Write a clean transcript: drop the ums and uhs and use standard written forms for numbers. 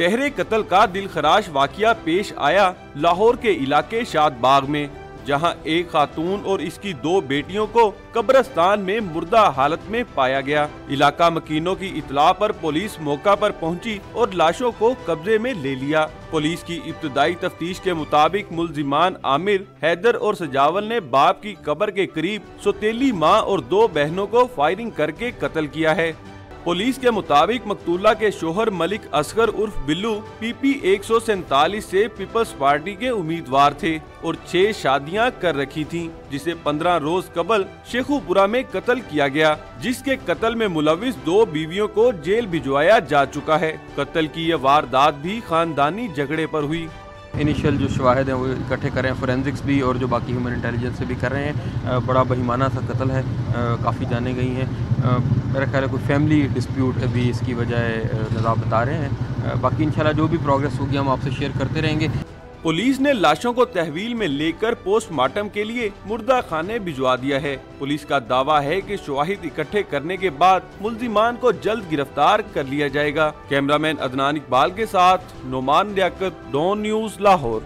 तहरे कत्ल का दिलखराश वाकया पेश आया लाहौर के इलाके शादबाग में, जहां एक खातून और इसकी 2 बेटियों को कब्रिस्तान में मुर्दा हालत में पाया गया। इलाका मकीनों की इत्तला पर पुलिस मौका पर पहुंची और लाशों को कब्जे में ले लिया। पुलिस की इब्तदाई तफ्तीश के मुताबिक मुल्जिमान आमिर, हैदर और सजावल ने बाप की कब्र के करीब सौतेली मां और 2 बहनों को फायरिंग करके कत्ल किया है। पुलिस के मुताबिक मकतूला के शोहर मलिक असगर उर्फ बिल्लू PP 147 से पीपल्स पार्टी के उम्मीदवार थे और 6 शादियां कर रखी थीं, जिसे 15 रोज कबल शेखुपुरा में कत्ल किया गया, जिसके कत्ल में मुलविस 2 बीवियों को जेल भिजवाया जा चुका है। कत्ल की यह वारदात भी खानदानी झगड़े पर हुई। इनिशियल जो शवाहिद हैं वो इकट्ठे कर रहे हैं, फोरेंसिक्स भी और जो बाकी ह्यूमन इंटेलिजेंस से भी कर रहे हैं। बड़ा बहिमाना सा कत्ल है, काफ़ी जाने गई हैं। मेरा ख्याल है कोई फैमिली डिस्प्यूट भी इसकी वजह नज़ार बता रहे हैं। बाकी इंशाल्लाह जो भी प्रोग्रेस होगी हम आपसे शेयर करते रहेंगे। पुलिस ने लाशों को तहवील में लेकर पोस्टमार्टम के लिए मुर्दा खाने भिजवा दिया है। पुलिस का दावा है कि शवाहिद इकट्ठे करने के बाद मुल्जिमान को जल्द गिरफ्तार कर लिया जाएगा। कैमरामैन अदनान इकबाल के साथ नोमान लियाकत, डॉन न्यूज़, लाहौर।